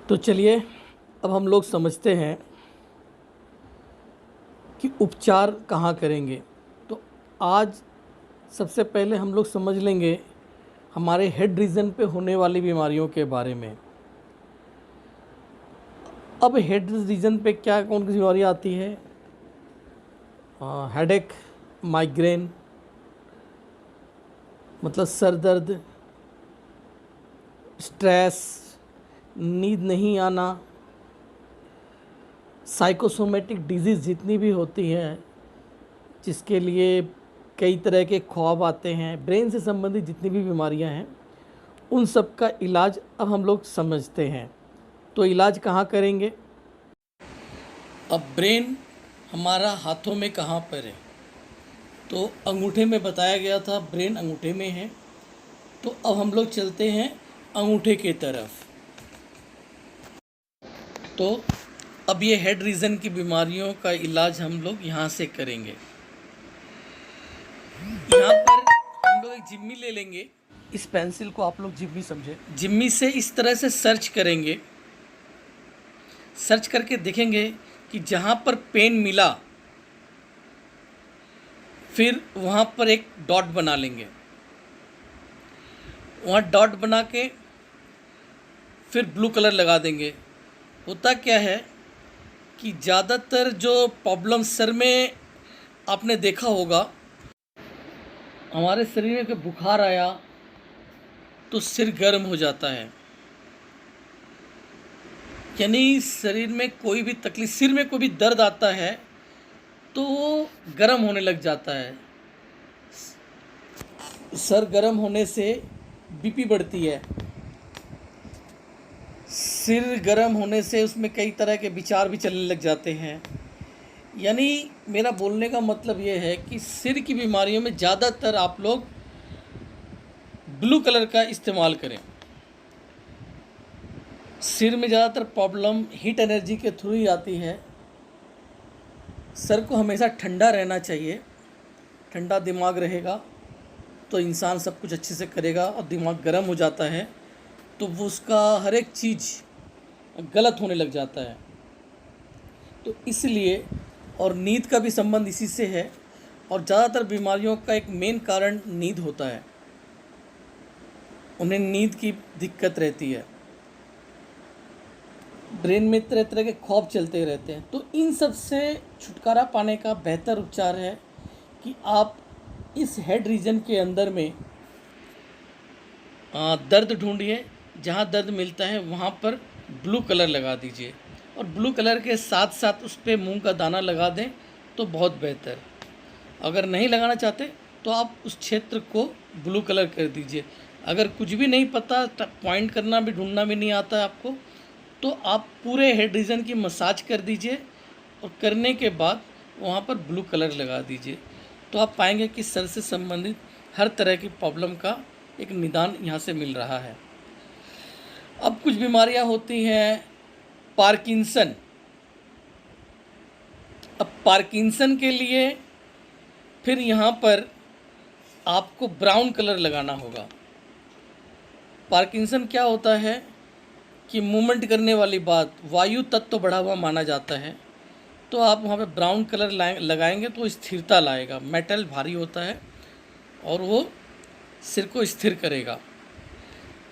तो चलिए, अब हम लोग समझते हैं कि उपचार कहाँ करेंगे। तो आज सबसे पहले हम लोग समझ लेंगे हमारे हेड रीजन पे होने वाली बीमारियों के बारे में। अब हेड रीजन पे क्या कौन सी बीमारी आती है? हेडेक, माइग्रेन मतलब सर दर्द, स्ट्रेस, नींद नहीं आना, साइकोसोमेटिक डिजीज़ जितनी भी होती हैं जिसके लिए कई तरह के ख्वाब आते हैं, ब्रेन से संबंधित जितनी भी बीमारियां हैं उन सब का इलाज अब हम लोग समझते हैं। तो इलाज कहाँ करेंगे? अब ब्रेन हमारा हाथों में कहाँ पर है? तो अंगूठे में बताया गया था ब्रेन अंगूठे में है। तो अब हम लोग चलते हैं अंगूठे के तरफ। तो अब ये हेड रीजन की बीमारियों का इलाज हम लोग यहाँ से करेंगे। यहाँ पर हम लोग एक जिम्मी ले लेंगे। इस पेंसिल को आप लोग जिम्मी समझे। जिम्मी से इस तरह से सर्च करेंगे। सर्च करके देखेंगे कि जहाँ पर पेन मिला फिर वहाँ पर एक डॉट बना लेंगे। वहाँ डॉट बना के फिर ब्लू कलर लगा देंगे। होता क्या है कि ज़्यादातर जो प्रॉब्लम सर में आपने देखा होगा, हमारे शरीर में कि बुखार आया तो सिर गर्म हो जाता है। यानी शरीर में कोई भी तकलीफ, सिर में कोई भी दर्द आता है तो वो गर्म होने लग जाता है। सर गर्म होने से बीपी बढ़ती है। सिर गर्म होने से उसमें कई तरह के विचार भी चलने लग जाते हैं। यानी मेरा बोलने का मतलब ये है कि सिर की बीमारियों में ज़्यादातर आप लोग ब्लू कलर का इस्तेमाल करें। सिर में ज़्यादातर प्रॉब्लम हीट एनर्जी के थ्रू ही आती है। सर को हमेशा ठंडा रहना चाहिए। ठंडा दिमाग रहेगा तो इंसान सब कुछ अच्छे से करेगा, और दिमाग गर्म हो जाता है तो वो उसका हर एक चीज़ गलत होने लग जाता है। तो इसलिए, और नींद का भी संबंध इसी से है, और ज़्यादातर बीमारियों का एक मेन कारण नींद होता है। उन्हें नींद की दिक्कत रहती है, ब्रेन में तरह तरह के ख्वाब चलते रहते हैं। तो इन सब से छुटकारा पाने का बेहतर उपचार है कि आप इस हेड रीजन के अंदर में दर्द ढूंढिए। जहाँ दर्द मिलता है वहाँ पर ब्लू कलर लगा दीजिए, और ब्लू कलर के साथ साथ उस पर मूंग का दाना लगा दें तो बहुत बेहतर। अगर नहीं लगाना चाहते तो आप उस क्षेत्र को ब्लू कलर कर दीजिए। अगर कुछ भी नहीं पता, पॉइंट करना भी ढूंढना भी नहीं आता है आपको, तो आप पूरे हेड रीजन की मसाज कर दीजिए, और करने के बाद वहाँ पर ब्लू कलर लगा दीजिए। तो आप पाएंगे कि सर से संबंधित हर तरह की प्रॉब्लम का एक निदान यहाँ से मिल रहा है। अब कुछ बीमारियाँ होती हैं पार्किंसन। अब पार्किंसन के लिए फिर यहाँ पर आपको ब्राउन कलर लगाना होगा। पार्किंसन क्या होता है कि मूवमेंट करने वाली बात, वायु तत्व बढ़ा हुआ माना जाता है। तो आप वहाँ पे ब्राउन कलर लगाएंगे तो स्थिरता लाएगा। मेटल भारी होता है और वो सिर को स्थिर करेगा।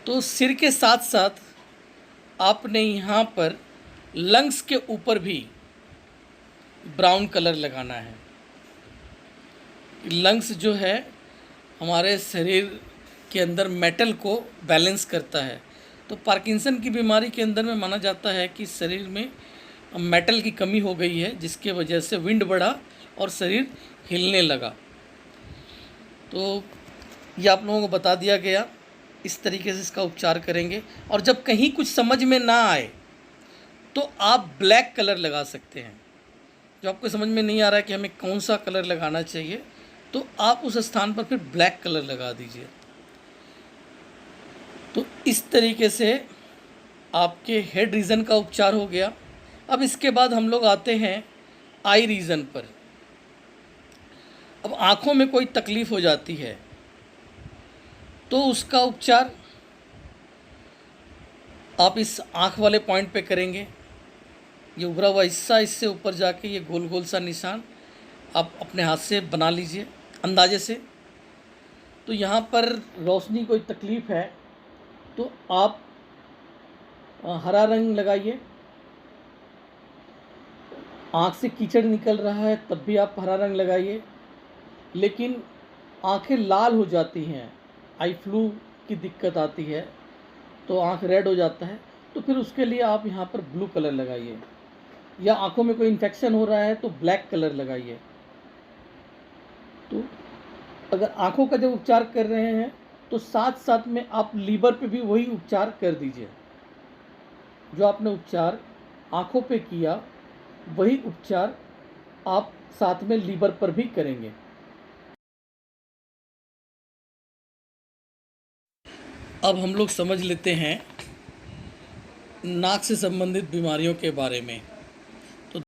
तो सिर के साथ साथ आपने यहाँ पर लंग्स के ऊपर भी ब्राउन कलर लगाना है। लंग्स जो है हमारे शरीर के अंदर मेटल को बैलेंस करता है। तो पार्किंसन की बीमारी के अंदर में माना जाता है कि शरीर में मेटल की कमी हो गई है, जिसके वजह से विंड बढ़ा और शरीर हिलने लगा। तो ये आप लोगों को बता दिया गया। इस तरीके से इसका उपचार करेंगे। और जब कहीं कुछ समझ में ना आए तो आप ब्लैक कलर लगा सकते हैं। जो आपको समझ में नहीं आ रहा है कि हमें कौन सा कलर लगाना चाहिए, तो आप उस स्थान पर फिर ब्लैक कलर लगा दीजिए। तो इस तरीके से आपके हेड रीजन का उपचार हो गया। अब इसके बाद हम लोग आते हैं आई रीजन पर। अब आँखों में कोई तकलीफ़ हो जाती है तो उसका उपचार आप इस आँख वाले पॉइंट पे करेंगे, ये उभरा हुआ हिस्सा, इससे ऊपर जाके ये गोल गोल सा निशान आप अपने हाथ से बना लीजिए अंदाजे से। तो यहाँ पर रोशनी कोई तकलीफ़ है तो आप हरा रंग लगाइए। आँख से कीचड़ निकल रहा है तब भी आप हरा रंग लगाइए। लेकिन आँखें लाल हो जाती हैं, आई फ्लू की दिक्कत आती है तो आँख रेड हो जाता है, तो फिर उसके लिए आप यहाँ पर ब्लू कलर लगाइए। या आँखों में कोई इन्फेक्शन हो रहा है तो ब्लैक कलर लगाइए। तो अगर आँखों का जब उपचार कर रहे हैं तो साथ साथ में आप लीवर पे भी वही उपचार कर दीजिए। जो आपने उपचार आँखों पे किया वही उपचार आप साथ में लीवर पर भी करेंगे। अब हम लोग समझ लेते हैं नाक से संबंधित बीमारियों के बारे में।